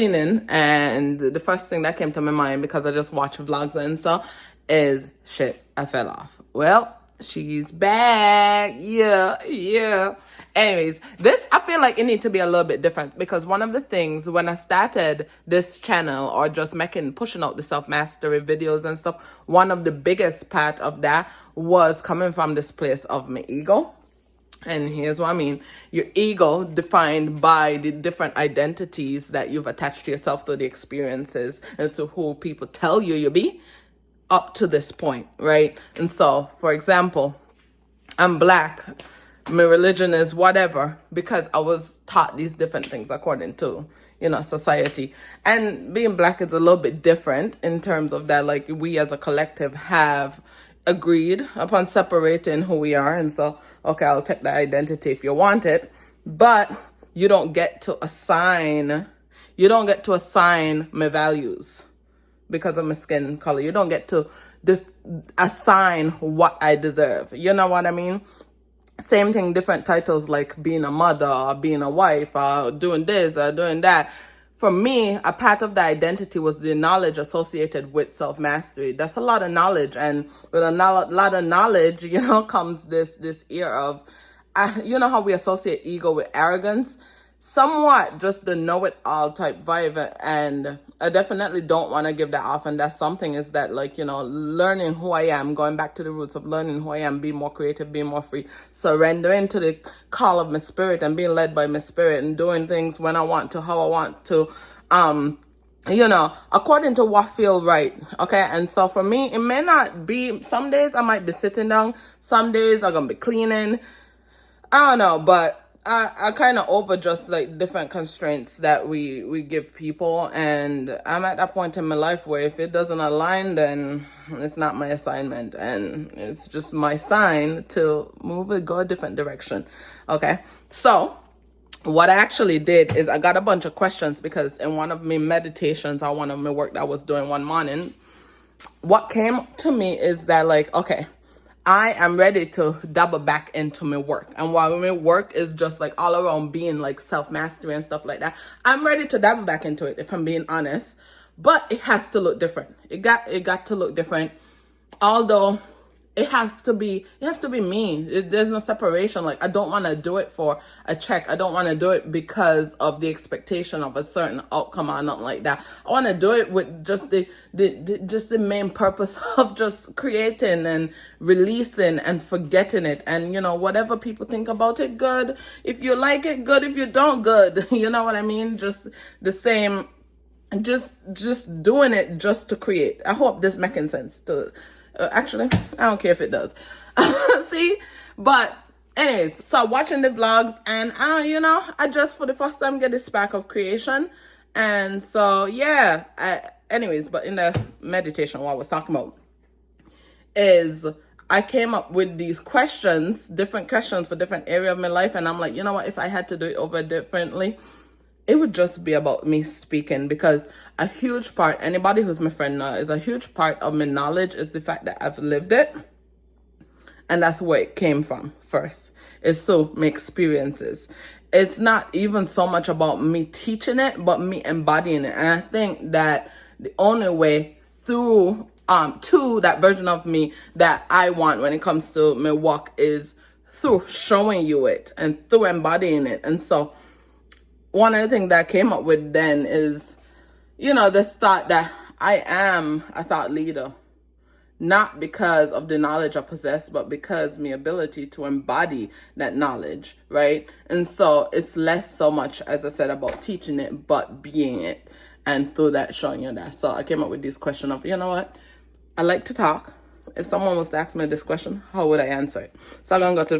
cleaning, and the first thing that came to my mind, because I just watch vlogs and so, is shit, I fell off. Well, she's back. Yeah. Anyways, this, I feel like it needs to be a little bit different, because one of the things when I started this channel, or just pushing out the self-mastery videos and stuff, one of the biggest part of that was coming from this place of my ego. And here's what I mean. Your ego defined by the different identities that you've attached to yourself through the experiences and to who people tell you be up to this point, right? And so, for example, I'm Black. My religion is whatever, because I was taught these different things according to, society. And being Black is a little bit different in terms of that, like, we as a collective have agreed upon separating who we are. And so, okay, I'll take that identity if you want it, but you don't get to assign my values because of my skin color. You don't get to assign what I deserve. You know what I mean? Same thing, different titles like being a mother or being a wife or doing this or doing that. For me, a part of the identity was the knowledge associated with self-mastery. That's a lot of knowledge. And with a lot of knowledge, comes this ear of, how we associate ego with arrogance? Somewhat just the know-it-all type vibe. And I definitely don't want to give that off. And that's something is that, like, learning who I am, going back to the roots of learning who I am, being more creative, being more free, surrendering to the call of my spirit and being led by my spirit and doing things when I want to, how I want to, according to what feel right. Okay. And so for me, it may not be, some days I might be sitting down, some days I'm going to be cleaning. I don't know, but I kind of over just like different constraints that we give people, and I'm at that point in my life where if it doesn't align, then it's not my assignment, and it's just my sign to move it, go a different direction. Okay, so what I actually did is I got a bunch of questions, because in one of my meditations or one of my work that I was doing one morning, what came to me is that, like, okay, I am ready to double back into my work. And while my work is just like all around being like self-mastery and stuff like that, I'm ready to double back into it, if I'm being honest. But it has to look different. It got to look different. Although it has to be me. There's no separation. Like, I don't want to do it for a check. I don't want to do it because of the expectation of a certain outcome or nothing like that. I want to do it with just the main purpose of just creating and releasing and forgetting it. And, whatever people think about it, good. If you like it, good. If you don't, good. You know what I mean? Just the same, just doing it just to create. I hope this making sense to actually, I don't care if it does. See? But anyways, so watching the vlogs, and I just for the first time get this spark of creation. And so, yeah. Anyways, but in the meditation, what I was talking about is I came up with these questions, different questions for different area of my life. And I'm like, you know what? If I had to do it over differently, it would just be about me speaking, because a huge part, anybody who's my friend now, is a huge part of my knowledge is the fact that I've lived it. And that's where it came from first, is through my experiences. It's not even so much about me teaching it, but me embodying it. And I think that the only way through to that version of me that I want when it comes to my work is through showing you it and through embodying it. And so one of the things that I came up with then is, this thought that I am a thought leader, not because of the knowledge I possess, but because my ability to embody that knowledge, right? And so it's less so much, as I said, about teaching it, but being it. And through that, showing you that. So I came up with this question of, you know what? I like to talk. If someone was to ask me this question, how would I answer it? So I'm going to go to the